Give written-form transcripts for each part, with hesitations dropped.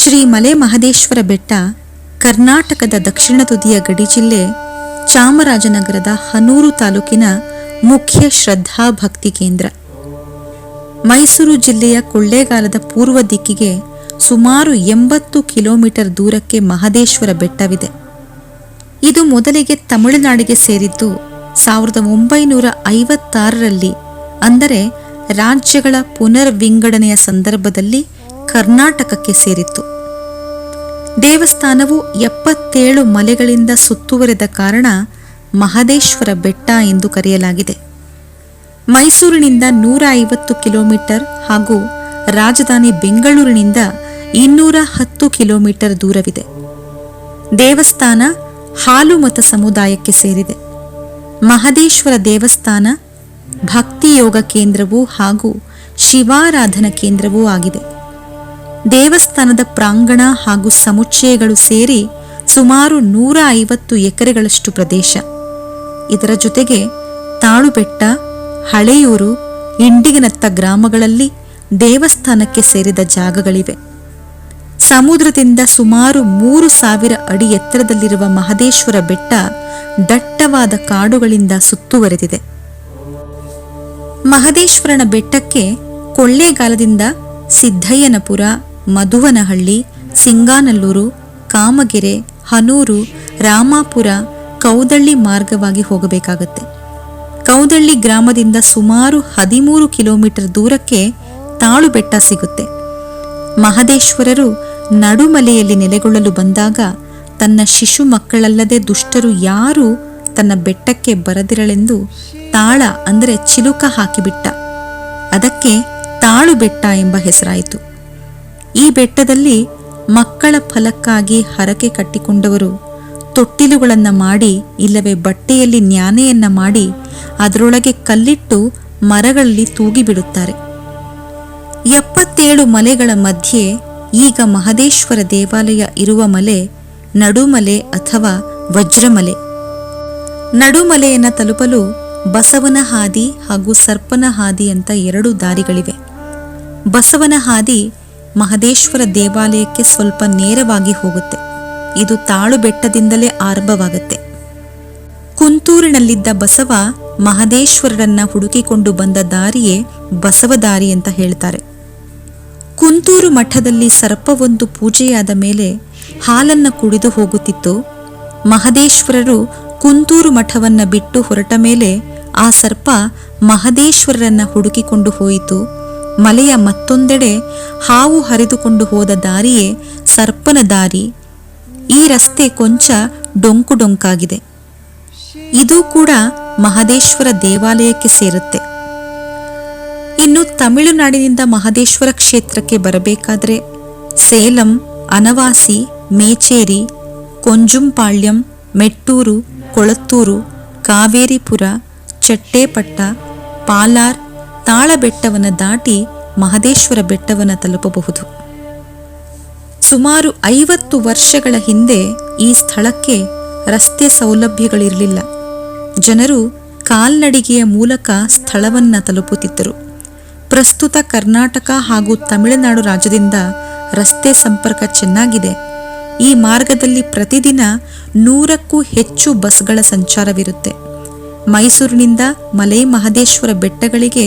ಶ್ರೀ ಮಲೆ ಮಹದೇಶ್ವರ ಬೆಟ್ಟ ಕರ್ನಾಟಕದ ದಕ್ಷಿಣ ತುದಿಯ ಗಡಿ ಜಿಲ್ಲೆ ಚಾಮರಾಜನಗರದ ಹನೂರು ತಾಲೂಕಿನ ಮುಖ್ಯ ಶ್ರದ್ಧಾ ಭಕ್ತಿ ಕೇಂದ್ರ. ಮೈಸೂರು ಜಿಲ್ಲೆಯ ಕೊಳ್ಳೇಗಾಲದ ಪೂರ್ವ ದಿಕ್ಕಿಗೆ ಸುಮಾರು 80 ಕಿಲೋಮೀಟರ್ ದೂರಕ್ಕೆ ಮಹದೇಶ್ವರ ಬೆಟ್ಟವಿದೆ. ಇದು ಮೊದಲಿಗೆ ತಮಿಳುನಾಡಿಗೆ ಸೇರಿದ್ದು 1956ರಲ್ಲಿ, ಅಂದರೆ ರಾಜ್ಯಗಳ ಪುನರ್ವಿಂಗಡಣೆಯ ಸಂದರ್ಭದಲ್ಲಿ ಕರ್ನಾಟಕಕ್ಕೆ ಸೇರಿತ್ತು. ದೇವಸ್ಥಾನವು 77 ಮಲೆಗಳಿಂದ ಸುತ್ತುವರೆದ ಕಾರಣ ಮಹದೇಶ್ವರ ಬೆಟ್ಟ ಎಂದು ಕರೆಯಲಾಗಿದೆ. ಮೈಸೂರಿನಿಂದ 150 ಕಿಲೋಮೀಟರ್ ಹಾಗೂ ರಾಜಧಾನಿ ಬೆಂಗಳೂರಿನಿಂದ 210 ಕಿಲೋಮೀಟರ್ ದೂರವಿದೆ. ದೇವಸ್ಥಾನ ಹಾಲುಮತ ಸಮುದಾಯಕ್ಕೆ ಸೇರಿದೆ. ಮಹದೇಶ್ವರ ದೇವಸ್ಥಾನ ಭಕ್ತಿಯೋಗ ಕೇಂದ್ರವೂ ಹಾಗೂ ಶಿವಾರಾಧನಾ ಕೇಂದ್ರವೂ ಆಗಿದೆ. ದೇವಸ್ಥಾನದ ಪ್ರಾಂಗಣ ಹಾಗೂ ಸಮುಚ್ಚಯಗಳು ಸೇರಿ ಸುಮಾರು 150 ಎಕರೆಗಳಷ್ಟು ಪ್ರದೇಶ. ಇದರ ಜೊತೆಗೆ ತಾಳುಬೆಟ್ಟ, ಹಳೆಯೂರು, ಇಂಡಿಗನತ್ತ ಗ್ರಾಮಗಳಲ್ಲಿ ದೇವಸ್ಥಾನಕ್ಕೆ ಸೇರಿದ ಜಾಗಗಳಿವೆ. ಸಮುದ್ರದಿಂದ ಸುಮಾರು 3000 ಅಡಿ ಎತ್ತರದಲ್ಲಿರುವ ಮಹದೇಶ್ವರ ಬೆಟ್ಟ ದಟ್ಟವಾದ ಕಾಡುಗಳಿಂದ ಸುತ್ತುವರೆದಿದೆ. ಮಹದೇಶ್ವರನ ಬೆಟ್ಟಕ್ಕೆ ಕೊಳ್ಳೇಗಾಲದಿಂದ ಸಿದ್ದಯ್ಯನಪುರ, ಮಧುವನಹಳ್ಳಿ, ಸಿಂಗಾನಲ್ಲೂರು, ಕಾಮಗೆರೆ, ಹನೂರು, ರಾಮಾಪುರ, ಕೌದಳ್ಳಿ ಮಾರ್ಗವಾಗಿ ಹೋಗಬೇಕಾಗುತ್ತೆ. ಕೌದಳ್ಳಿ ಗ್ರಾಮದಿಂದ ಸುಮಾರು 13 ಕಿಲೋಮೀಟರ್ ದೂರಕ್ಕೆ ತಾಳುಬೆಟ್ಟ ಸಿಗುತ್ತೆ. ಮಹದೇಶ್ವರರು ನಡುಮಲೆಯಲ್ಲಿ ನೆಲೆಗೊಳ್ಳಲು ಬಂದಾಗ ತನ್ನ ಶಿಶು ಮಕ್ಕಳಲ್ಲದೆ ದುಷ್ಟರು ಯಾರೂ ತನ್ನ ಬೆಟ್ಟಕ್ಕೆ ಬರದಿರಲೆಂದು ತಾಳ ಅಂದರೆ ಚಿಲುಕ ಹಾಕಿಬಿಟ್ಟ. ಅದಕ್ಕೆ ತಾಳುಬೆಟ್ಟ ಎಂಬ ಹೆಸರಾಯಿತು. ಈ ಬೆಟ್ಟದಲ್ಲಿ ಮಕ್ಕಳ ಫಲಕ್ಕಾಗಿ ಹರಕೆ ಕಟ್ಟಿಕೊಂಡವರು ತೊಟ್ಟಿಲುಗಳನ್ನು ಮಾಡಿ ಇಲ್ಲವೇ ಬಟ್ಟೆಯಲ್ಲಿ ನ್ಯಾನೆಯನ್ನ ಮಾಡಿ ಅದರೊಳಗೆ ಕಲ್ಲಿಟ್ಟು ಮರಗಳಲ್ಲಿ ತೂಗಿಬಿಡುತ್ತಾರೆ. 77 ಮಲೆಗಳ ಮಧ್ಯೆ ಈಗ ಮಹದೇಶ್ವರ ದೇವಾಲಯ ಇರುವ ಮಲೆ ನಡುಮಲೆ ಅಥವಾ ವಜ್ರಮಲೆ. ನಡುಮಲೆಯನ್ನು ತಲುಪಲು ಬಸವನ ಹಾದಿ ಹಾಗೂ ಸರ್ಪನ ಹಾದಿ ಅಂತ 2 ದಾರಿಗಳಿವೆ. ಬಸವನ ಹಾದಿ ಮಹದೇಶ್ವರ ದೇವಾಲಯಕ್ಕೆ ಸ್ವಲ್ಪ ನೇರವಾಗಿ ಹೋಗುತ್ತೆ. ಇದು ತಾಳು ಬೆಟ್ಟದಿಂದಲೇ ಆರಂಭವಾಗುತ್ತೆ. ಕುಂತೂರಿನಲ್ಲಿದ್ದ ಬಸವ ಮಹದೇಶ್ವರರನ್ನ ಹುಡುಕಿಕೊಂಡು ಬಂದ ದಾರಿಯೇ ಬಸವದಾರಿ ಅಂತ ಹೇಳ್ತಾರೆ. ಕುಂತೂರು ಮಠದಲ್ಲಿ ಸರ್ಪವೊಂದು ಪೂಜೆಯಾದ ಮೇಲೆ ಹಾಲನ್ನು ಕುಡಿದು ಹೋಗುತ್ತಿತ್ತು. ಮಹದೇಶ್ವರರು ಕುಂತೂರು ಮಠವನ್ನ ಬಿಟ್ಟು ಹೊರಟ ಮೇಲೆ ಆ ಸರ್ಪ ಮಹದೇಶ್ವರರನ್ನ ಹುಡುಕಿಕೊಂಡು ಹೋಯಿತು. ಮಲೆಯ ಮತ್ತೊಂದೆಡೆ ಹಾವು ಹರಿದುಕೊಂಡು ಹೋದ ದಾರಿಯೇ ಸರ್ಪನ ದಾರಿ. ಈ ರಸ್ತೆ ಕೊಂಚ ಡೊಂಕು ಡೊಂಕಾಗಿದೆ. ಇದು ಕೂಡ ಮಹದೇಶ್ವರ ದೇವಾಲಯಕ್ಕೆ ಸೇರುತ್ತೆ. ಇನ್ನು ತಮಿಳುನಾಡಿನಿಂದ ಮಹದೇಶ್ವರ ಕ್ಷೇತ್ರಕ್ಕೆ ಬರಬೇಕಾದ್ರೆ ಸೇಲಂ, ಅನವಾಸಿ, ಮೇಚೇರಿ, ಕೊಂಜುಂಪಾಳ್ಯಂ, ಮೆಟ್ಟೂರು, ಕೊಳತ್ತೂರು, ಕಾವೇರಿಪುರ, ಚಟ್ಟೇಪಟ್ಟ, ಪಾಲಾರ್, ತಾಳಬೆಟ್ಟವನ್ನು ದಾಟಿ ಮಹದೇಶ್ವರ ಬೆಟ್ಟವನ್ನು ತಲುಪಬಹುದು. ಸುಮಾರು 50 ವರ್ಷಗಳ ಹಿಂದೆ ಈ ಸ್ಥಳಕ್ಕೆ ರಸ್ತೆ ಸೌಲಭ್ಯಗಳಿರಲಿಲ್ಲ. ಜನರು ಕಾಲ್ನಡಿಗೆಯ ಮೂಲಕ ಸ್ಥಳವನ್ನು ತಲುಪುತ್ತಿದ್ದರು. ಪ್ರಸ್ತುತ ಕರ್ನಾಟಕ ಹಾಗೂ ತಮಿಳುನಾಡು ರಾಜ್ಯದಿಂದ ರಸ್ತೆ ಸಂಪರ್ಕ ಚೆನ್ನಾಗಿದೆ. ಈ ಮಾರ್ಗದಲ್ಲಿ ಪ್ರತಿದಿನ 100ಕ್ಕೂ ಹೆಚ್ಚು ಬಸ್ಗಳ ಸಂಚಾರವಿರುತ್ತೆ. ಮೈಸೂರಿನಿಂದ ಮಲೆ ಮಹದೇಶ್ವರ ಬೆಟ್ಟಗಳಿಗೆ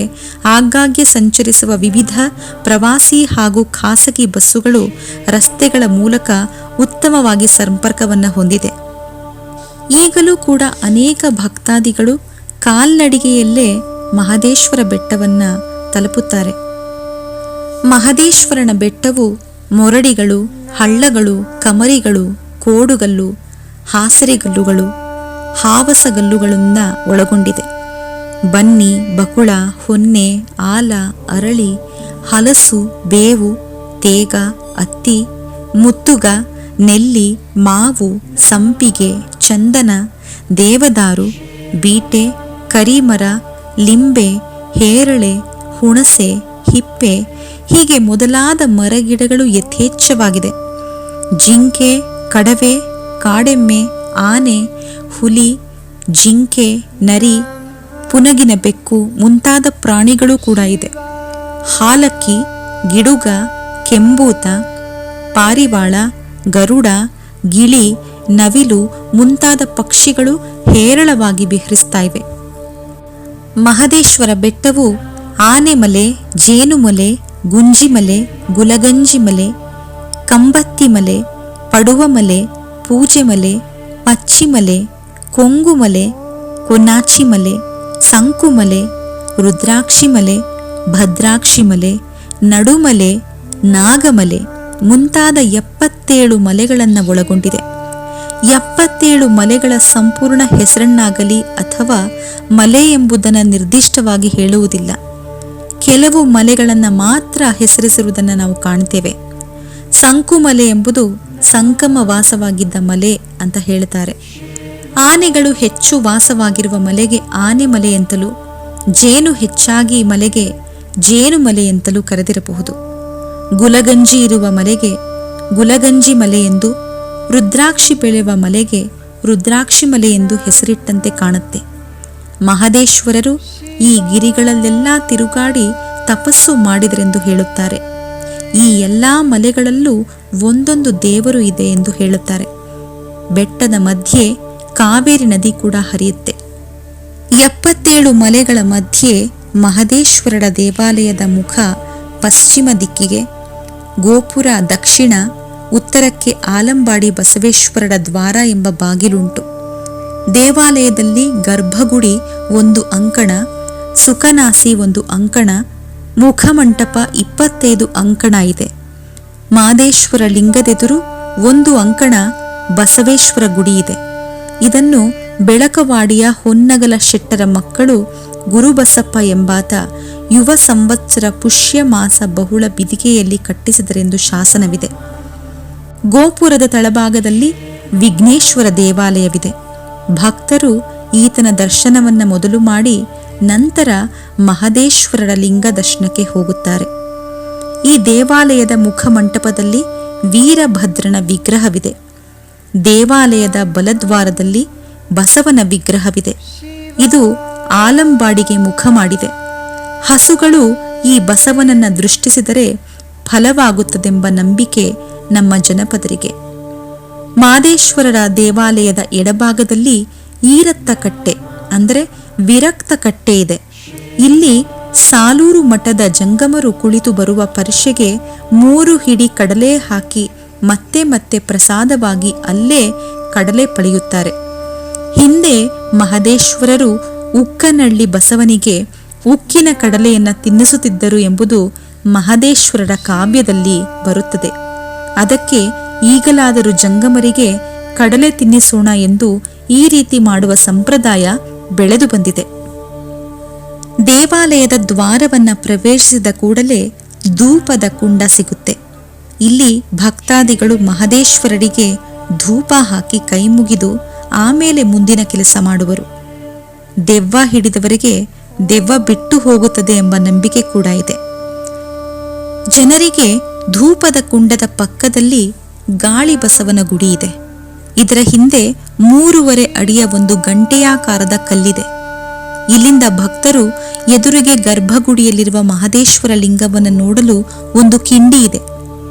ಆಗಾಗ್ಗೆ ಸಂಚರಿಸುವ ವಿವಿಧ ಪ್ರವಾಸಿ ಹಾಗೂ ಖಾಸಗಿ ಬಸ್ಸುಗಳು ರಸ್ತೆಗಳ ಮೂಲಕ ಉತ್ತಮವಾಗಿ ಸಂಪರ್ಕವನ್ನು ಹೊಂದಿದೆ. ಈಗಲೂ ಕೂಡ ಅನೇಕ ಭಕ್ತಾದಿಗಳು ಕಾಲ್ನಡಿಗೆಯಲ್ಲೇ ಮಹದೇಶ್ವರ ಬೆಟ್ಟವನ್ನು ತಲುಪುತ್ತಾರೆ. ಮಹದೇಶ್ವರನ ಬೆಟ್ಟವು ಮೊರಡಿಗಳು, ಹಳ್ಳಗಳು, ಕಮರಿಗಳು, ಕೋಡುಗಲ್ಲು, ಹಾಸರೆಗಲ್ಲುಗಳು, ಹಾವಸಗಲ್ಲುಗಳಿಂದ ಒಳಗೊಂಡಿದೆ. ಬನ್ನಿ, ಬಕುಳ, ಹೊನ್ನೆ, ಆಲ, ಅರಳಿ, ಹಲಸು, ಬೇವು, ತೇಗ, ಅತ್ತಿ, ಮುತ್ತುಗ, ನೆಲ್ಲಿ, ಮಾವು, ಸಂಪಿಗೆ, ಚಂದನ, ದೇವದಾರು, ಬೀಟೆ, ಕರಿಮರ, ಲಿಂಬೆ, ಹೇರಳೆ, ಹುಣಸೆ, ಹಿಪ್ಪೆ ಹೀಗೆ ಮೊದಲಾದ ಮರಗಿಡಗಳು ಯಥೇಚ್ಛವಾಗಿದೆ. ಜಿಂಕೆ, ಕಡವೆ, ಕಾಡೆಮ್ಮೆ, ಆನೆ, ಹುಲಿ, ಜಿಂಕೆ, ನರಿ, ಪುನಗಿನ ಬೆಕ್ಕು ಮುಂತಾದ ಪ್ರಾಣಿಗಳು ಕೂಡ ಇದೆ. ಹಾಲಕ್ಕಿ, ಗಿಡುಗ, ಕೆಂಬೂತ, ಪಾರಿವಾಳ, ಗರುಡ, ಗಿಳಿ, ನವಿಲು ಮುಂತಾದ ಪಕ್ಷಿಗಳು ಹೇರಳವಾಗಿ ವಿಹರಿಸ್ತಾ ಇವೆ. ಮಹದೇಶ್ವರ ಬೆಟ್ಟವು ಆನೆಮಲೆ, ಜೇನುಮಲೆ, ಗುಂಜಿಮಲೆ, ಗುಲಗಂಜಿಮಲೆ, ಕಂಬತ್ತಿಮಲೆ, ಪಡುವಮಲೆ, ಪೂಜೆಮಲೆ, ಪಚ್ಚಿಮಲೆ, ಕೊಂಗುಮಲೆ, ಕೊನಾಚಿಮಲೆ, ಸಂಕುಮಲೆ, ರುದ್ರಾಕ್ಷಿಮಲೆ, ಭದ್ರಾಕ್ಷಿಮಲೆ, ನಡುಮಲೆ, ನಾಗಮಲೆ ಮುಂತಾದ 77 ಮಲೆಗಳನ್ನು ಒಳಗೊಂಡಿದೆ. 77 ಮಲೆಗಳ ಸಂಪೂರ್ಣ ಹೆಸರನ್ನಾಗಲಿ ಅಥವಾ ಮಲೆ ಎಂಬುದನ್ನು ನಿರ್ದಿಷ್ಟವಾಗಿ ಹೇಳುವುದಿಲ್ಲ. ಕೆಲವು ಮಲೆಗಳನ್ನು ಮಾತ್ರ ಹೆಸರಿಸಿರುವುದನ್ನು ನಾವು ಕಾಣ್ತೇವೆ. ಸಂಕುಮಲೆ ಎಂಬುದು ಸಂಕಮ ವಾಸವಾಗಿದ್ದ ಮಲೆ ಅಂತ ಹೇಳ್ತಾರೆ. ಆನೆಗಳು ಹೆಚ್ಚು ವಾಸವಾಗಿರುವ ಮಲೆಗೆ ಆನೆಮಲೆ ಎಂತಲೂ, ಜೇನು ಹೆಚ್ಚಾಗಿ ಮಲೆಗೆ ಜೇನುಮಲೆ ಎಂತಲೂ ಕರೆದಿರಬಹುದು. ಗುಲಗಂಜಿ ಇರುವ ಮಲೆಗೆ ಗುಲಗಂಜಿ ಮಲೆ ಎಂದು, ರುದ್ರಾಕ್ಷಿ ಬೆಳೆಯುವ ಮಲೆಗೆ ರುದ್ರಾಕ್ಷಿ ಮಲೆ ಎಂದು ಹೆಸರಿಟ್ಟಂತೆ ಕಾಣುತ್ತೆ. ಮಹದೇಶ್ವರರು ಈ ಗಿರಿಗಳಲ್ಲೆಲ್ಲ ತಿರುಗಾಡಿ ತಪಸ್ಸು ಮಾಡಿದರೆಂದು ಹೇಳುತ್ತಾರೆ. ಈ ಎಲ್ಲ ಮಲೆಗಳಲ್ಲೂ ಒಂದೊಂದು ದೇವರು ಇದೆ ಎಂದು ಹೇಳುತ್ತಾರೆ. ಬೆಟ್ಟದ ಮಧ್ಯೆ ಕಾವೇರಿ ನದಿ ಕೂಡ ಹರಿಯುತ್ತೆ. 77 ಮಲೆಗಳ ಮಧ್ಯೆ ಮಹದೇಶ್ವರರ ದೇವಾಲಯದ ಮುಖ ಪಶ್ಚಿಮ ದಿಕ್ಕಿಗೆ, ಗೋಪುರ ದಕ್ಷಿಣ, ಉತ್ತರಕ್ಕೆ ಆಲಂಬಾಡಿ ಬಸವೇಶ್ವರರ ದ್ವಾರ ಎಂಬ ಬಾಗಿಲುಂಟು. ದೇವಾಲಯದಲ್ಲಿ ಗರ್ಭಗುಡಿ 1 ಅಂಕಣ, ಸುಖನಾಸಿ 1 ಅಂಕಣ, ಮುಖಮಂಟಪ 25 ಅಂಕಣ ಇದೆ. ಮಾದೇಶ್ವರ ಲಿಂಗದೆದುರು 1 ಅಂಕಣ ಬಸವೇಶ್ವರ ಗುಡಿ ಇದೆ. ಇದನ್ನು ಬೆಳಕವಾಡಿಯ ಹೊನ್ನಗಲ ಶೆಟ್ಟರ ಮಕ್ಕಳು ಗುರುಬಸಪ್ಪ ಎಂಬಾತ ಯುವ ಸಂವತ್ಸರ ಪುಷ್ಯ ಮಾಸ ಬಹುಳ ಬಿದಿಗೆಯಲ್ಲಿ ಕಟ್ಟಿಸಿದರೆಂದು ಶಾಸನವಿದೆ. ಗೋಪುರದ ತಳಭಾಗದಲ್ಲಿ ವಿಘ್ನೇಶ್ವರ ದೇವಾಲಯವಿದೆ. ಭಕ್ತರು ಈತನ ದರ್ಶನವನ್ನ ಮೊದಲು ಮಾಡಿ ನಂತರ ಮಹದೇಶ್ವರರ ಲಿಂಗ ದರ್ಶನಕ್ಕೆ ಹೋಗುತ್ತಾರೆ. ಈ ದೇವಾಲಯದ ಮುಖಮಂಟಪದಲ್ಲಿ ವೀರಭದ್ರನ ವಿಗ್ರಹವಿದೆ. ದೇವಾಲಯದ ಬಲದ್ವಾರದಲ್ಲಿ ಬಸವನ ವಿಗ್ರಹವಿದೆ. ಇದು ಆಲಂಬಾಡಿಗೆ ಮುಖ ಮಾಡಿದೆ. ಹಸುಗಳು ಈ ಬಸವನನ್ನ ದೃಷ್ಟಿಸಿದರೆ ಫಲವಾಗುತ್ತದೆಂಬ ನಂಬಿಕೆ ನಮ್ಮ ಜನಪದರಿಗೆ. ಮಾದೇಶ್ವರರ ದೇವಾಲಯದ ಎಡಭಾಗದಲ್ಲಿ ಈರತ್ತ ಕಟ್ಟೆ ಅಂದರೆ ವಿರಕ್ತ ಕಟ್ಟೆ ಇದೆ. ಇಲ್ಲಿ ಸಾಲೂರು ಮಠದ ಜಂಗಮರು ಕುಳಿತು ಬರುವ ಪರಿಷೆಗೆ 3 ಹಿಡಿ ಕಡಲೆ ಹಾಕಿ ಮತ್ತೆ ಮತ್ತೆ ಪ್ರಸಾದವಾಗಿ ಅಲ್ಲೇ ಕಡಲೆ ಪಡೆಯುತ್ತಾರೆ. ಹಿಂದೆ ಮಹದೇಶ್ವರರು ಉಕ್ಕನಳ್ಳಿ ಬಸವನಿಗೆ ಉಕ್ಕಿನ ಕಡಲೆಯನ್ನು ತಿನ್ನಿಸುತ್ತಿದ್ದರು ಎಂಬುದು ಮಹದೇಶ್ವರರ ಕಾವ್ಯದಲ್ಲಿ ಬರುತ್ತದೆ. ಅದಕ್ಕೆ ಈಗಲಾದರೂ ಜಂಗಮರಿಗೆ ಕಡಲೆ ತಿನ್ನಿಸೋಣ ಎಂದು ಈ ರೀತಿ ಮಾಡುವ ಸಂಪ್ರದಾಯ ಬೆಳೆದು ಬಂದಿದೆ. ದೇವಾಲಯದ ದ್ವಾರವನ್ನ ಪ್ರವೇಶಿಸಿದ ಕೂಡಲೇ ಧೂಪದ ಕುಂಡ ಸಿಗುತ್ತೆ. ಇಲ್ಲಿ ಭಕ್ತಾದಿಗಳು ಮಹದೇಶ್ವರರಿಗೆ ಧೂಪ ಹಾಕಿ ಕೈಮುಗಿದು ಆಮೇಲೆ ಮುಂದಿನ ಕೆಲಸ ಮಾಡುವರು. ದೆವ್ವ ಹಿಡಿದವರಿಗೆ ದೆವ್ವ ಬಿಟ್ಟು ಹೋಗುತ್ತದೆ ಎಂಬ ನಂಬಿಕೆ ಕೂಡ ಇದೆ. ಜನರಿಗೆ ಧೂಪದ ಕುಂಡದ ಪಕ್ಕದಲ್ಲಿ ಗಾಳಿ ಬಸವನ ಗುಡಿ ಇದೆ. ಇದರ ಹಿಂದೆ 3.5 ಅಡಿಯ ಒಂದು ಗಂಟೆಯಾಕಾರದ ಕಲ್ಲಿದೆ. ಇಲ್ಲಿಂದ ಭಕ್ತರು ಎದುರಿಗೆ ಗರ್ಭಗುಡಿಯಲ್ಲಿರುವ ಮಹದೇಶ್ವರ ಲಿಂಗವನ್ನು ನೋಡಲು ಒಂದು ಕಿಂಡಿ ಇದೆ.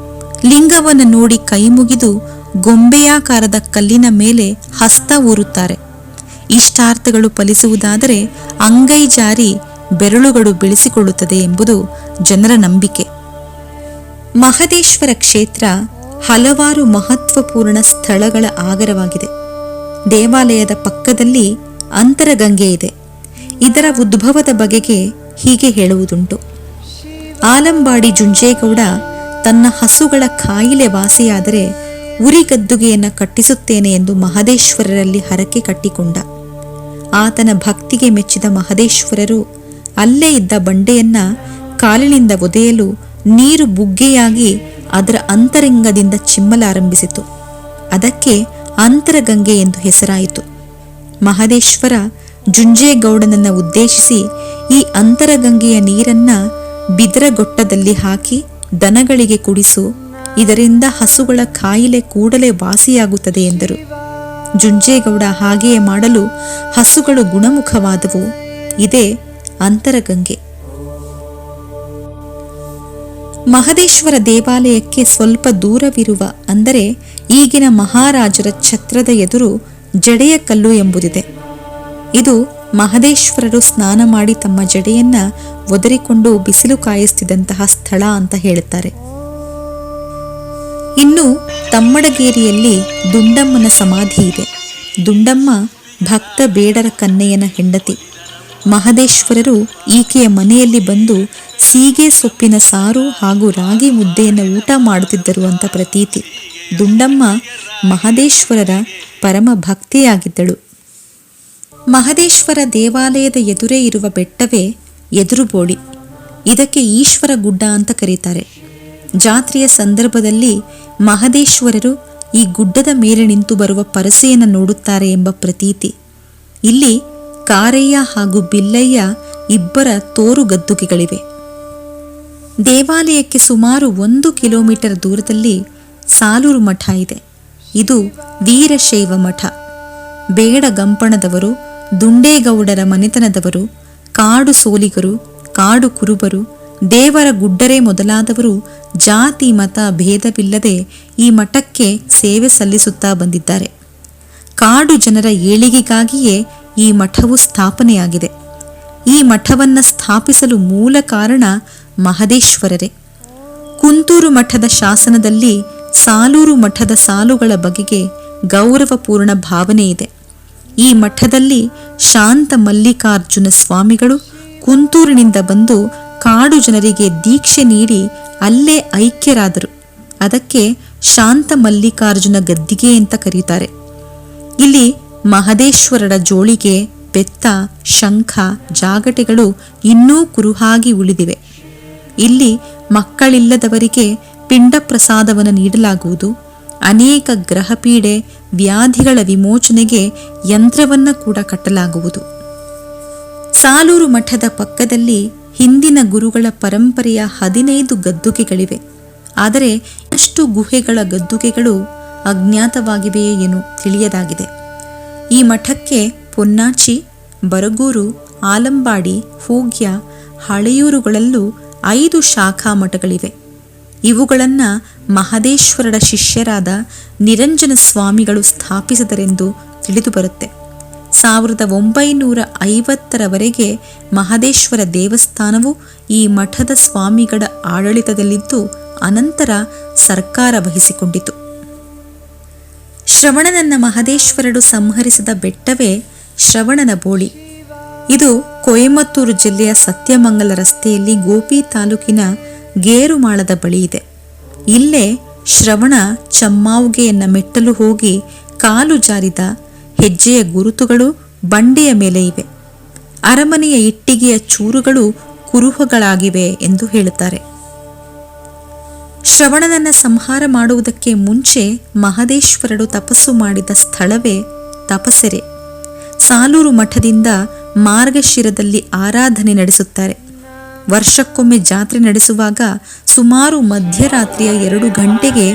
ಲಿಂಗವನ್ನು ನೋಡಿ ಕೈಮುಗಿದು ಗೊಂಬೆಯಾಕಾರದ ಕಲ್ಲಿನ ಮೇಲೆ ಹಸ್ತ ಊರುತ್ತಾರೆ. ಇಷ್ಟಾರ್ಥಗಳು ಫಲಿಸುವುದಾದರೆ ಅಂಗೈ ಜಾರಿ ಬೆರಳುಗಳು ಬೆಳೆಸಿಕೊಳ್ಳುತ್ತದೆ ಎಂಬುದು ಜನರ ನಂಬಿಕೆ. ಮಹದೇಶ್ವರ ಕ್ಷೇತ್ರ ಹಲವಾರು ಮಹತ್ವಪೂರ್ಣ ಸ್ಥಳಗಳ ಆಗರವಾಗಿದೆ. ದೇವಾಲಯದ ಪಕ್ಕದಲ್ಲಿ ಅಂತರಗಂಗೆ ಇದೆ. ಇದರ ಉದ್ಭವದ ಬಗೆಗೆ ಹೀಗೆ ಹೇಳುವುದುಂಟು. ಆಲಂಬಾಡಿ ಜುಂಜೇಗೌಡ ತನ್ನ ಹಸುಗಳ ಕಾಯಿಲೆ ವಾಸಿಯಾದರೆ ಉರಿಗದ್ದುಗೆಯನ್ನು ಕಟ್ಟಿಸುತ್ತೇನೆ ಎಂದು ಮಹದೇಶ್ವರರಲ್ಲಿ ಹರಕೆ ಕಟ್ಟಿಕೊಂಡ. ಆತನ ಭಕ್ತಿಗೆ ಮೆಚ್ಚಿದ ಮಹದೇಶ್ವರರು ಅಲ್ಲೇ ಇದ್ದ ಬಂಡೆಯನ್ನ ಕಾಲಿನಿಂದ ಒದೆಯಲು ನೀರು ಬುಗ್ಗೆಯಾಗಿ ಅದರ ಅಂತರಂಗದಿಂದ ಚಿಮ್ಮಲಾರಂಭಿಸಿತು. ಅದಕ್ಕೆ ಅಂತರಗಂಗೆ ಎಂದು ಹೆಸರಾಯಿತು. ಮಹದೇಶ್ವರ ಜುಂಜೇಗೌಡನನ್ನು ಉದ್ದೇಶಿಸಿ ಈ ಅಂತರಗಂಗೆಯ ನೀರನ್ನ ಬಿದರಗೊಟ್ಟದಲ್ಲಿ ಹಾಕಿ ದನಗಳಿಗೆ ಕುಡಿಸು, ಇದರಿಂದ ಹಸುಗಳ ಕಾಯಿಲೆ ಕೂಡಲೇ ವಾಸಿಯಾಗುತ್ತದೆ ಎಂದರು. ಜುಂಜೇಗೌಡ ಹಾಗೆಯೇ ಮಾಡಲು ಹಸುಗಳು ಗುಣಮುಖವಾದವು. ಇದೇ ಅಂತರಗಂಗೆ. ಮಹದೇಶ್ವರ ದೇವಾಲಯಕ್ಕೆ ಸ್ವಲ್ಪ ದೂರವಿರುವ, ಅಂದರೆ ಈಗಿನ ಮಹಾರಾಜರ ಛತ್ರದ ಎದುರು ಜಡೆಯ ಕಲ್ಲು ಎಂಬುದಿದೆ. ಇದು ಮಹದೇಶ್ವರರು ಸ್ನಾನ ಮಾಡಿ ತಮ್ಮ ಜಡೆಯನ್ನ ಒದರಿಕೊಂಡು ಬಿಸಿಲು ಕಾಯಿಸ್ತಿದ್ದಂತಹ ಸ್ಥಳ ಅಂತ ಹೇಳುತ್ತಾರೆ. ಇನ್ನು ತಮ್ಮಡಗೇರಿಯಲ್ಲಿ ದುಂಡಮ್ಮನ ಸಮಾಧಿ ಇದೆ. ದುಂಡಮ್ಮ ಭಕ್ತ ಬೇಡರ ಕನ್ನೆಯನ ಹೆಂಡತಿ. ಮಹದೇಶ್ವರರು ಈಕೆಯ ಮನೆಯಲ್ಲಿ ಬಂದು ಸೀಗೆ ಸೊಪ್ಪಿನ ಸಾರು ಹಾಗೂ ರಾಗಿ ಮುದ್ದೆಯನ್ನು ಊಟ ಮಾಡುತ್ತಿದ್ದರು ಅಂತ ಪ್ರತೀತಿ. ದುಂಡಮ್ಮ ಮಹದೇಶ್ವರರ ಪರಮ ಭಕ್ತೆಯಾಗಿದ್ದಳು. ಮಹದೇಶ್ವರ ದೇವಾಲಯದ ಎದುರೇ ಇರುವ ಬೆಟ್ಟವೇ ಎದುರುಬೋಳಿ. ಇದಕ್ಕೆ ಈಶ್ವರ ಗುಡ್ಡ ಅಂತ ಕರೀತಾರೆ. ಜಾತ್ರೆಯ ಸಂದರ್ಭದಲ್ಲಿ ಮಹದೇಶ್ವರರು ಈ ಗುಡ್ಡದ ಮೇಲೆ ನಿಂತು ಬರುವ ಪರಸೆಯನ್ನು ನೋಡುತ್ತಾರೆ ಎಂಬ ಪ್ರತೀತಿ. ಇಲ್ಲಿ ಕಾರಯ್ಯ ಹಾಗೂ ಬಿಲ್ಲಯ್ಯ ಇಬ್ಬರ ತೋರು ಗದ್ದುಗೆಗಳಿವೆ. ದೇವಾಲಯಕ್ಕೆ ಸುಮಾರು 1 ಕಿಲೋಮೀಟರ್ ದೂರದಲ್ಲಿ ಸಾಲೂರು ಮಠ ಇದೆ. ಇದು ವೀರಶೈವ ಮಠ. ಬೇಡ ಗಂಪಣದವರು, ದುಂಡೇಗೌಡರ ಮನೆತನದವರು, ಕಾಡು ಸೋಲಿಗರು, ಕಾಡು ಕುರುಬರು, ದೇವರ ಗುಡ್ಡರೆ ಮೊದಲಾದವರು ಜಾತಿ ಮತ ಭೇದವಿಲ್ಲದೆ ಈ ಮಠಕ್ಕೆ ಸೇವೆ ಸಲ್ಲಿಸುತ್ತಾ ಬಂದಿದ್ದಾರೆ. ಕಾಡು ಜನರ ಏಳಿಗೆಗಾಗಿಯೇ ಈ ಮಠವು ಸ್ಥಾಪನೆಯಾಗಿದೆ. ಈ ಮಠವನ್ನು ಸ್ಥಾಪಿಸಲು ಮೂಲ ಕಾರಣ ಮಹದೇಶ್ವರರೇ. ಕುಂತೂರು ಮಠದ ಶಾಸನದಲ್ಲಿ ಸಾಲೂರು ಮಠದ ಸಾಲುಗಳ ಬಗೆಗೆ ಗೌರವಪೂರ್ಣ ಭಾವನೆ ಇದೆ. ಈ ಮಠದಲ್ಲಿ ಶಾಂತ ಮಲ್ಲಿಕಾರ್ಜುನ ಸ್ವಾಮಿಗಳು ಕುಂತೂರಿನಿಂದ ಬಂದು ಕಾಡು ಜನರಿಗೆ ದೀಕ್ಷೆ ನೀಡಿ ಅಲ್ಲೇ ಐಕ್ಯರಾದರು. ಅದಕ್ಕೆ ಶಾಂತ ಮಲ್ಲಿಕಾರ್ಜುನ ಗದ್ದಿಗೆ ಅಂತ ಕರೀತಾರೆ. ಇಲ್ಲಿ ಮಹದೇಶ್ವರರ ಜೋಳಿಗೆ, ಬೆತ್ತ, ಶಂಖ, ಜಾಗಟೆಗಳು ಇನ್ನೂ ಕುರುಹಾಗಿ ಉಳಿದಿವೆ. ಇಲ್ಲಿ ಮಕ್ಕಳಿಲ್ಲದವರಿಗೆ ಪಿಂಡ ಪ್ರಸಾದವನ್ನು ನೀಡಲಾಗುವುದು. ಅನೇಕ ಗ್ರಹಪೀಡೆ, ವ್ಯಾಧಿಗಳ ವಿಮೋಚನೆಗೆ ಯಂತ್ರವನ್ನು ಕೂಡ ಕಟ್ಟಲಾಗುವುದು. ಸಾಲೂರು ಮಠದ ಪಕ್ಕದಲ್ಲಿ ಹಿಂದಿನ ಗುರುಗಳ ಪರಂಪರೆಯ 15 ಗದ್ದುಗೆಗಳಿವೆ. ಆದರೆ ಅಷ್ಟು ಗುಹೆಗಳ ಗದ್ದುಗೆಗಳು ಅಜ್ಞಾತವಾಗಿವೆಯೇ ಏನೋ ತಿಳಿಯದಾಗಿದೆ. ಈ ಮಠಕ್ಕೆ ಪೊನ್ನಾಚಿ, ಬರಗೂರು, ಆಲಂಬಾಡಿ, ಹೂಗ್ಯ, ಹಳೆಯೂರುಗಳಲ್ಲೂ 5 ಶಾಖಾ ಮಠಗಳಿವೆ. ಇವುಗಳನ್ನು ಮಹದೇಶ್ವರರ ಶಿಷ್ಯರಾದ ನಿರಂಜನ ಸ್ವಾಮಿಗಳು ಸ್ಥಾಪಿಸಿದರೆಂದು ತಿಳಿದುಬರುತ್ತೆ. 1950ರವರೆಗೆ ಮಹದೇಶ್ವರ ದೇವಸ್ಥಾನವು ಈ ಮಠದ ಸ್ವಾಮಿಗಳ ಆಡಳಿತದಲ್ಲಿದ್ದು ಅನಂತರ ಸರ್ಕಾರ ವಹಿಸಿಕೊಂಡಿತು. ಶ್ರವಣನನ್ನ ಮಹದೇಶ್ವರರು ಸಂಹರಿಸಿದ ಬೆಟ್ಟವೇ ಶ್ರವಣನ ಬೋಳಿ. ಇದು ಕೊಯಮತ್ತೂರು ಜಿಲ್ಲೆಯ ಸತ್ಯಮಂಗಲ ರಸ್ತೆಯಲ್ಲಿ ಗೋಪಿ ತಾಲೂಕಿನ ಗೇರುಮಾಳದ ಬಳಿ ಇದೆ. ಇಲ್ಲೇ ಶ್ರವಣ ಚಮ್ಮಾವುಗೆಯನ್ನ ಮೆಟ್ಟಲು ಹೋಗಿ ಕಾಲು ಜಾರಿದ ಹೆಜ್ಜೆಯ ಗುರುತುಗಳು ಬಂಡೆಯ ಮೇಲೆ ಇವೆ. ಅರಮನೆಯ ಇಟ್ಟಿಗೆಯ ಚೂರುಗಳು ಕುರುಹುಗಳಾಗಿವೆ ಎಂದು ಹೇಳುತ್ತಾರೆ. ಶ್ರವಣನನ್ನ ಸಂಹಾರ ಮಾಡುವುದಕ್ಕೆ ಮುಂಚೆ ಮಹದೇಶ್ವರರು ತಪಸ್ಸು ಮಾಡಿದ ಸ್ಥಳವೇ ತಪಸೆರೆ. ಸಾಲೂರು ಮಠದಿಂದ ಮಾರ್ಗಶಿರದಲ್ಲಿ ಆರಾಧನೆ ನಡೆಸುತ್ತಾರೆ. ವರ್ಷಕ್ಕೊಮ್ಮೆ ಜಾತ್ರೆ ನಡೆಸುವಾಗ ಸುಮಾರು ಮಧ್ಯರಾತ್ರಿಯ 2 ಗಂಟೆಗೆ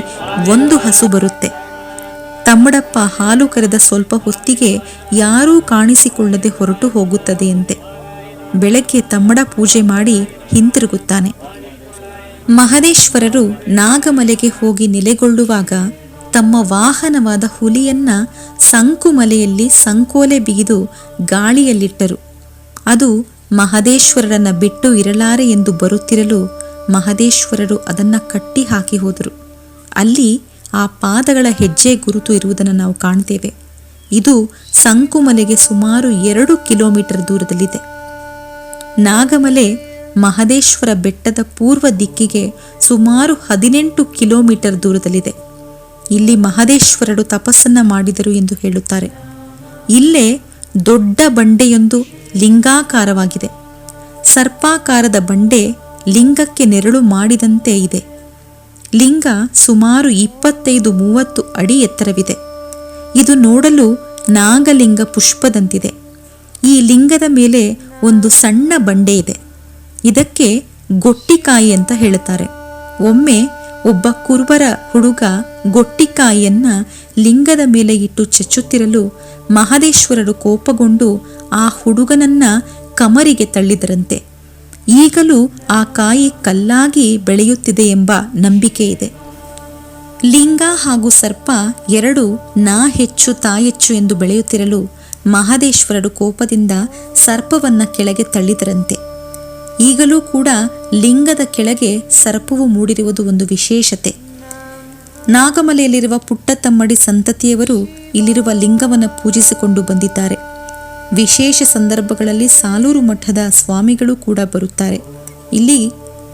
ಒಂದು ಹಸು ಬರುತ್ತೆ. ತಮ್ಮಡಪ್ಪ ಹಾಲು ಕರೆದ ಸ್ವಲ್ಪ ಹೊತ್ತಿಗೆ ಯಾರೂ ಕಾಣಿಸಿಕೊಳ್ಳದೆ ಹೊರಟು ಹೋಗುತ್ತದೆಯಂತೆ. ಬೆಳಗ್ಗೆ ತಮ್ಮಡ ಪೂಜೆ ಮಾಡಿ ಹಿಂತಿರುಗುತ್ತಾನೆ. ಮಹದೇಶ್ವರರು ನಾಗಮಲೆಗೆ ಹೋಗಿ ನೆಲೆಗೊಳ್ಳುವಾಗ ತಮ್ಮ ವಾಹನವಾದ ಹುಲಿಯನ್ನ ಸಂಕುಮಲೆಯಲ್ಲಿ ಸಂಕೋಲೆ ಬಿಗಿದು ಗಾಳಿಯಲ್ಲಿಟ್ಟರು. ಅದು ಮಹದೇಶ್ವರರನ್ನ ಬಿಟ್ಟು ಇರಲಾರೆ ಎಂದು ಬರುತ್ತಿರಲು ಮಹದೇಶ್ವರರು ಅದನ್ನು ಕಟ್ಟಿ ಹಾಕಿ ಹೋದರು. ಅಲ್ಲಿ ಆ ಪಾದಗಳ ಹೆಜ್ಜೆ ಗುರುತು ಇರುವುದನ್ನು ನಾವು ಕಾಣ್ತೇವೆ. ಇದು ಸಂಕುಮಲೆಗೆ ಸುಮಾರು 2 ಕಿಲೋಮೀಟರ್ ದೂರದಲ್ಲಿದೆ. ನಾಗಮಲೆ ಮಹದೇಶ್ವರ ಬೆಟ್ಟದ ಪೂರ್ವ ದಿಕ್ಕಿಗೆ ಸುಮಾರು 18 ಕಿಲೋಮೀಟರ್ ದೂರದಲ್ಲಿದೆ. ಇಲ್ಲಿ ಮಹದೇಶ್ವರರು ತಪಸ್ಸನ್ನ ಮಾಡಿದರು ಎಂದು ಹೇಳುತ್ತಾರೆ. ಇಲ್ಲೇ ದೊಡ್ಡ ಬಂಡೆಯೊಂದು ಲಿಂಗಾಕಾರವಾಗಿದೆ. ಸರ್ಪಾಕಾರದ ಬಂಡೆ ಲಿಂಗಕ್ಕೆ ನೆರಳು ಮಾಡಿದಂತೆ ಇದೆ. ಲಿಂಗ ಸುಮಾರು 25-30 ಅಡಿ ಎತ್ತರವಿದೆ. ಇದು ನೋಡಲು ನಾಗಲಿಂಗ ಪುಷ್ಪದಂತಿದೆ. ಈ ಲಿಂಗದ ಮೇಲೆ ಒಂದು ಸಣ್ಣ ಬಂಡೆ ಇದೆ. ಇದಕ್ಕೆ ಗೊಟ್ಟಿಕಾಯಿ ಅಂತ ಹೇಳುತ್ತಾರೆ. ಒಮ್ಮೆ ಒಬ್ಬ ಕುರುಬರ ಹುಡುಗ ಗೊಟ್ಟಿಕಾಯಿಯನ್ನ ಲಿಂಗದ ಮೇಲೆ ಇಟ್ಟು ಚೆಚ್ಚುತ್ತಿರಲು ಮಹದೇಶ್ವರರು ಕೋಪಗೊಂಡು ಆ ಹುಡುಗನನ್ನ ಕಮರಿಗೆ ತಳ್ಳಿದರಂತೆ. ಈಗಲೂ ಆ ಕಾಯಿ ಕಲ್ಲಾಗಿ ಬೆಳೆಯುತ್ತಿದೆ ಎಂಬ ನಂಬಿಕೆ ಇದೆ. ಲಿಂಗ ಹಾಗೂ ಸರ್ಪ ಎರಡು ನಾ ಹೆಚ್ಚು ತಾ ಹೆಚ್ಚು ಎಂದು ಬೆಳೆಯುತ್ತಿರಲು ಮಹದೇಶ್ವರರು ಕೋಪದಿಂದ ಸರ್ಪವನ್ನ ಕೆಳಗೆ ತಳ್ಳಿದರಂತೆ. ಈಗಲೂ ಕೂಡ ಲಿಂಗದ ಕೆಳಗೆ ಸರ್ಪವು ಮೂಡಿರುವುದು ಒಂದು ವಿಶೇಷತೆ. ನಾಗಮಲೆಯಲ್ಲಿರುವ ಪುಟ್ಟತಮ್ಮಡಿ ಸಂತತಿಯವರು ಇಲ್ಲಿರುವ ಲಿಂಗವನ್ನು ಪೂಜಿಸಿಕೊಂಡು ಬಂದಿದ್ದಾರೆ. ವಿಶೇಷ ಸಂದರ್ಭಗಳಲ್ಲಿ ಸಾಲೂರು ಮಠದ ಸ್ವಾಮಿಗಳು ಕೂಡ ಬರುತ್ತಾರೆ. ಇಲ್ಲಿ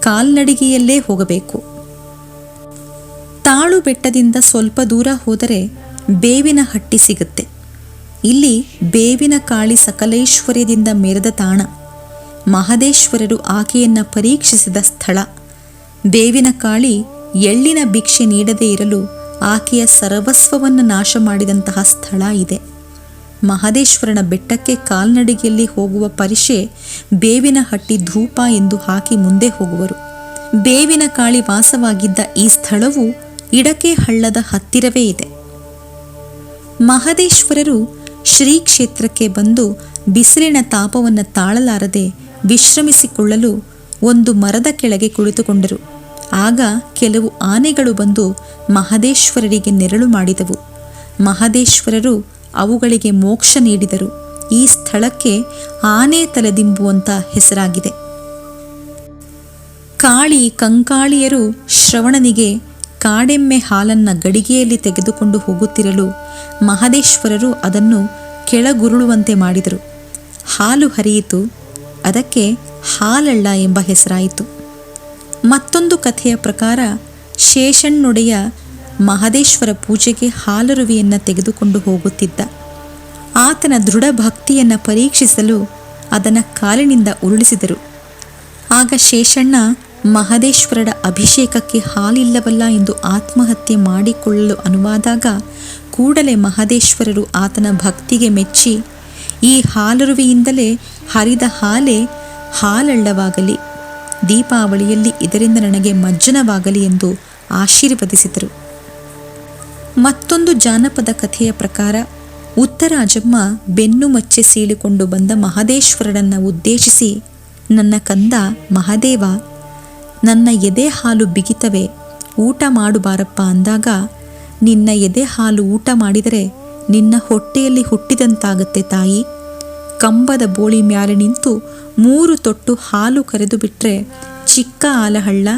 ಕಾಲ್ನಡಿಗೆಯಲ್ಲೇ ಹೋಗಬೇಕು. ತಾಳು ಬೆಟ್ಟದಿಂದ ಸ್ವಲ್ಪ ದೂರ ಹೋದರೆ ಬೇವಿನ ಹಟ್ಟಿ ಸಿಗುತ್ತೆ. ಇಲ್ಲಿ ಬೇವಿನ ಕಾಳಿ ಸಕಲೇಶ್ವರ್ಯದಿಂದ ಮೆರೆದ ತಾಣ. ಮಹದೇಶ್ವರರು ಆಕೆಯನ್ನ ಪರೀಕ್ಷಿಸಿದ ಸ್ಥಳ. ಬೇವಿನ ಕಾಳಿ ಎಳ್ಳಿನ ಭಿಕ್ಷೆ ನೀಡದೇ ಇರಲು ಆಕೆಯ ಸರ್ವಸ್ವವನ್ನು ನಾಶ ಮಾಡಿದಂತಹ ಸ್ಥಳ ಇದೆ. ಮಹದೇಶ್ವರನ ಬೆಟ್ಟಕ್ಕೆ ಕಾಲ್ನಡಿಗೆಯಲ್ಲಿ ಹೋಗುವ ಪರಿಷೆ ಬೇವಿನ ಹಟ್ಟಿ ಧೂಪ ಎಂದು ಹಾಕಿ ಮುಂದೆ ಹೋಗುವರು. ಬೇವಿನ ಕಾಳಿ ವಾಸವಾಗಿದ್ದ ಈ ಸ್ಥಳವು ಇಡಕೆ ಹಳ್ಳದ ಹತ್ತಿರವೇ ಇದೆ. ಮಹದೇಶ್ವರರು ಶ್ರೀ ಕ್ಷೇತ್ರಕ್ಕೆ ಬಂದು ಬಿಸಿಲಿನ ತಾಪವನ್ನು ತಾಳಲಾರದೆ ವಿಶ್ರಮಿಸಿಕೊಳ್ಳಲು ಒಂದು ಮರದ ಕೆಳಗೆ ಕುಳಿತುಕೊಂಡರು. ಆಗ ಕೆಲವು ಆನೆಗಳು ಬಂದು ಮಹದೇಶ್ವರರಿಗೆ ನೆರಳು ಮಾಡಿದವು. ಮಹದೇಶ್ವರರು ಅವುಗಳಿಗೆ ಮೋಕ್ಷ ನೀಡಿದರು. ಈ ಸ್ಥಳಕ್ಕೆ ಆನೆ ತಲೆದಿಂಬು ಅಂತ ಹೆಸರಾಗಿದೆ. ಕಾಳಿ ಕಂಕಾಳಿಯರು ಶ್ರವಣನಿಗೆ ಕಾಡೆಮ್ಮೆ ಹಾಲನ್ನು ಗಡಿಗೆಯಲ್ಲಿ ತೆಗೆದುಕೊಂಡು ಹೋಗುತ್ತಿರಲು ಮಹದೇಶ್ವರರು ಅದನ್ನು ಕೆಳಗುರುಳುವಂತೆ ಮಾಡಿದರು. ಹಾಲು ಹರಿಯಿತು. ಅದಕ್ಕೆ ಹಾಲಳ್ಳ ಎಂಬ ಹೆಸರಾಯಿತು. ಮತ್ತೊಂದು ಕಥೆಯ ಪ್ರಕಾರ ಶೇಷಣ್ಣೊಡೆಯ ಮಹದೇಶ್ವರ ಪೂಜೆಗೆ ಹಾಲರುವಿಯನ್ನು ತೆಗೆದುಕೊಂಡು ಹೋಗುತ್ತಿದ್ದ. ಆತನ ದೃಢ ಭಕ್ತಿಯನ್ನು ಪರೀಕ್ಷಿಸಲು ಅದನ್ನು ಕಾಲಿನಿಂದ ಉರುಳಿಸಿದರು. ಆಗ ಶೇಷಣ್ಣ ಮಹದೇಶ್ವರರ ಅಭಿಷೇಕಕ್ಕೆ ಹಾಲಿಲ್ಲವಲ್ಲ ಎಂದು ಆತ್ಮಹತ್ಯೆ ಮಾಡಿಕೊಳ್ಳಲು ಅನುವಾದಾಗ ಕೂಡಲೇ ಮಹದೇಶ್ವರರು ಆತನ ಭಕ್ತಿಗೆ ಮೆಚ್ಚಿ, ಈ ಹಾಲರುವಿಯಿಂದಲೇ ಹರಿದ ಹಾಲೇ ಹಾಲಳ್ಳವಾಗಲಿ, ದೀಪಾವಳಿಯಲ್ಲಿ ಇದರಿಂದ ನನಗೆ ಮಜ್ಜನವಾಗಲಿ ಎಂದು ಆಶೀರ್ವದಿಸಿದರು. ಮತ್ತೊಂದು ಜಾನಪದ ಕಥೆಯ ಪ್ರಕಾರ ಉತ್ತರಾಜಮ್ಮ ಬೆನ್ನು ಮಚ್ಚೆ ಸೀಳಿಕೊಂಡು ಬಂದ ಮಹದೇಶ್ವರನನ್ನು ಉದ್ದೇಶಿಸಿ, ನನ್ನ ಕಂದ ಮಹದೇವ, ನನ್ನ ಎದೆ ಹಾಲು ಬಿಗಿತವೆ, ಊಟ ಮಾಡು ಬಾರಪ್ಪ ಅಂದಾಗ, ನಿನ್ನ ಎದೆ ಹಾಲು ಊಟ ಮಾಡಿದರೆ ನಿನ್ನ ಹೊಟ್ಟೆಯಲ್ಲಿ ಹುಟ್ಟಿದಂತಾಗತ್ತೆ ತಾಯಿ. ಕಂಬದ ಬೋಳಿ ಮ್ಯಾಲೆ ನಿಂತು 3 ತೊಟ್ಟು ಹಾಲು ಕರೆದು ಬಿಟ್ರೆ ಚಿಕ್ಕ ಆಲಹಳ್ಳ,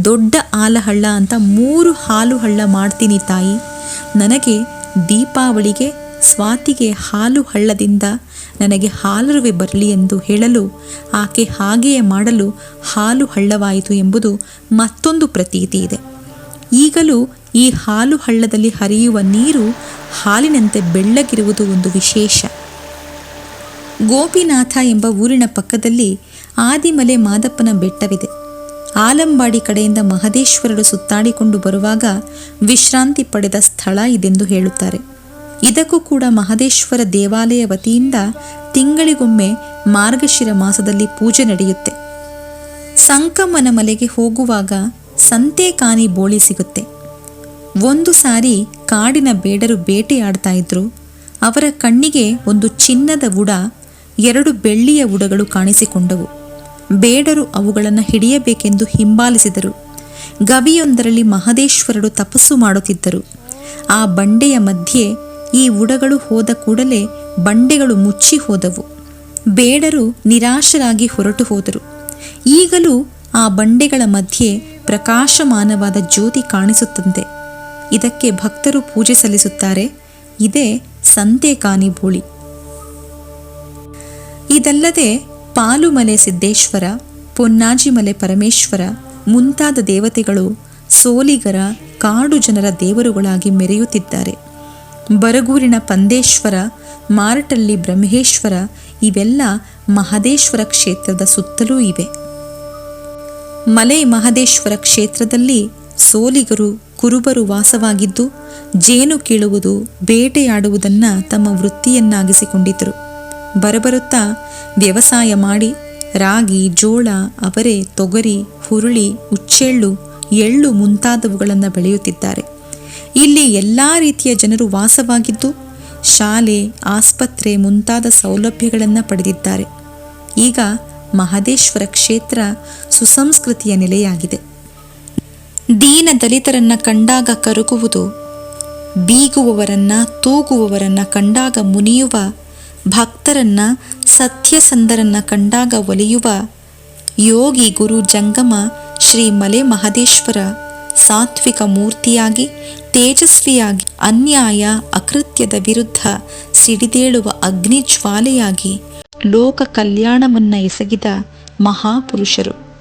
ದೊಡ್ಡ ಆಲಹಳ್ಳ ಅಂತ 3 ಹಾಲು ಹಳ್ಳ ಮಾಡ್ತೀನಿ ತಾಯಿ. ನನಗೆ ದೀಪಾವಳಿಗೆ ಸ್ವಾತಿಗೆ ಹಾಲು ಹಳ್ಳದಿಂದ ನನಗೆ ಹಾಲರುವೆ ಬರಲಿ ಎಂದು ಹೇಳಲು ಆಕೆ ಹಾಗೆಯೇ ಮಾಡಲು ಹಾಲು ಹಳ್ಳವಾಯಿತು ಎಂಬುದು ಮತ್ತೊಂದು ಪ್ರತೀತಿ ಇದೆ. ಈಗಲೂ ಈ ಹಾಲು ಹಳ್ಳದಲ್ಲಿ ಹರಿಯುವ ನೀರು ಹಾಲಿನಂತೆ ಬೆಳ್ಳಗಿರುವುದು ಒಂದು ವಿಶೇಷ. ಗೋಪಿನಾಥ ಎಂಬ ಊರಿನ ಪಕ್ಕದಲ್ಲಿ ಆದಿಮಲೆ ಮಾದಪ್ಪನ ಬೆಟ್ಟವಿದೆ. ಆಲಂಬಾಡಿ ಕಡೆಯಿಂದ ಮಹದೇಶ್ವರರು ಸುತ್ತಾಡಿಕೊಂಡು ಬರುವಾಗ ವಿಶ್ರಾಂತಿ ಪಡೆದ ಸ್ಥಳ ಇದೆಂದು ಹೇಳುತ್ತಾರೆ. ಇದಕ್ಕೂ ಕೂಡ ಮಹದೇಶ್ವರ ದೇವಾಲಯ ವತಿಯಿಂದ ತಿಂಗಳಿಗೊಮ್ಮೆ ಮಾರ್ಗಶಿರ ಮಾಸದಲ್ಲಿ ಪೂಜೆ ನಡೆಯುತ್ತೆ. ಸಂಕಮ್ಮನ ಮಲೆಗೆ ಹೋಗುವಾಗ ಸಂತೆಕಾನಿ ಬೋಳಿ ಸಿಗುತ್ತೆ. ಒಂದು ಸಾರಿ ಕಾಡಿನ ಬೇಡರು ಬೇಟೆಯಾಡ್ತಾ ಇದ್ರು. ಅವರ ಕಣ್ಣಿಗೆ ಒಂದು ಚಿನ್ನದ ಉಡ, 2 ಬೆಳ್ಳಿಯ ಉಡಗಳು ಕಾಣಿಸಿಕೊಂಡವು. ಬೇಡರು ಅವುಗಳನ್ನು ಹಿಡಿಯಬೇಕೆಂದು ಹಿಂಬಾಲಿಸಿದರು. ಗವಿಯೊಂದರಲ್ಲಿ ಮಹದೇಶ್ವರರು ತಪಸ್ಸು ಮಾಡುತ್ತಿದ್ದರು. ಆ ಬಂಡೆಯ ಮಧ್ಯೆ ಈ ಉಡಗಳು ಹೋದ ಕೂಡಲೇ ಬಂಡೆಗಳು ಮುಚ್ಚಿ ಹೋದವು. ಬೇಡರು ನಿರಾಶರಾಗಿ ಹೊರಟು ಹೋದರು. ಈಗಲೂ ಆ ಬಂಡೆಗಳ ಮಧ್ಯೆ ಪ್ರಕಾಶಮಾನವಾದ ಜ್ಯೋತಿ ಕಾಣಿಸುತ್ತಂತೆ. ಇದಕ್ಕೆ ಭಕ್ತರು ಪೂಜೆ ಸಲ್ಲಿಸುತ್ತಾರೆ. ಇದೇ ಸಂತೆಕಾನಿ ಬೋಳಿ. ಇದಲ್ಲದೆ ಪಾಲುಮಲೆ ಸಿದ್ದೇಶ್ವರ, ಪೊನ್ನಾಜಿಮಲೆ ಪರಮೇಶ್ವರ ಮುಂತಾದ ದೇವತೆಗಳು ಸೋಲಿಗರ, ಕಾಡು ಜನರ ದೇವರುಗಳಾಗಿ ಮೆರೆಯುತ್ತಿದ್ದಾರೆ. ಬರಗೂರಿನ ಪಂದೇಶ್ವರ, ಮಾರಟಲ್ಲಿ ಬ್ರಹ್ಮೇಶ್ವರ ಇವೆಲ್ಲ ಮಹದೇಶ್ವರ ಕ್ಷೇತ್ರದ ಸುತ್ತಲೂ ಇವೆ. ಮಲೆ ಮಹದೇಶ್ವರ ಕ್ಷೇತ್ರದಲ್ಲಿ ಸೋಲಿಗರು, ಕುರುಬರು ವಾಸವಾಗಿದ್ದು ಜೇನು ಕೀಳುವುದು, ಬೇಟೆಯಾಡುವುದನ್ನು ತಮ್ಮ ವೃತ್ತಿಯನ್ನಾಗಿಸಿಕೊಂಡಿದ್ದರು. ಬರಬರುತ್ತಾ ವ್ಯವಸಾಯ ಮಾಡಿ ರಾಗಿ, ಜೋಳ, ಅವರೆ, ತೊಗರಿ, ಹುರುಳಿ, ಉಚ್ಚೆಳ್ಳು, ಎಳ್ಳು ಮುಂತಾದವುಗಳನ್ನು ಬೆಳೆಯುತ್ತಿದ್ದಾರೆ. ಇಲ್ಲಿ ಎಲ್ಲ ರೀತಿಯ ಜನರು ವಾಸವಾಗಿದ್ದು ಶಾಲೆ, ಆಸ್ಪತ್ರೆ ಮುಂತಾದ ಸೌಲಭ್ಯಗಳನ್ನು ಪಡೆದಿದ್ದಾರೆ. ಈಗ ಮಹದೇಶ್ವರ ಕ್ಷೇತ್ರ ಸುಸಂಸ್ಕೃತಿಯ ನೆಲೆಯಾಗಿದೆ. ದೀನ ದಲಿತರನ್ನ ಕಂಡಾಗ ಕರಗುವುದು, ಬೀಗುವವರನ್ನ ತೂಗುವವರನ್ನ ಕಂಡಾಗ ಮುನಿಯುವ, ಭಕ್ತರನ್ನ ಸತ್ಯಸಂಧರನ್ನ ಕಂಡಾಗ ಒಲಿಯುವ ಯೋಗಿ ಗುರು ಜಂಗಮ ಶ್ರೀ ಮಲೆ ಮಹದೇಶ್ವರ ಸಾತ್ವಿಕ ಮೂರ್ತಿಯಾಗಿ, ತೇಜಸ್ವಿಯಾಗಿ, ಅನ್ಯಾಯ ಅಕೃತ್ಯದ ವಿರುದ್ಧ ಸಿಡಿದೇಳುವ ಅಗ್ನಿಜ್ವಾಲೆಯಾಗಿ ಲೋಕ ಕಲ್ಯಾಣವನ್ನ ಎಸಗಿದ ಮಹಾಪುರುಷರು.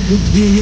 Buddhi